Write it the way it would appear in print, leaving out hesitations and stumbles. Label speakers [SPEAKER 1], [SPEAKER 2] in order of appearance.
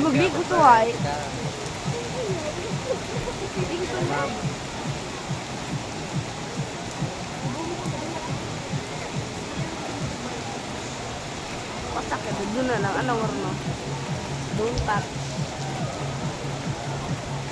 [SPEAKER 1] Magligo to ay. Pasak ya, doon na lang. Anong orno? Don't touch.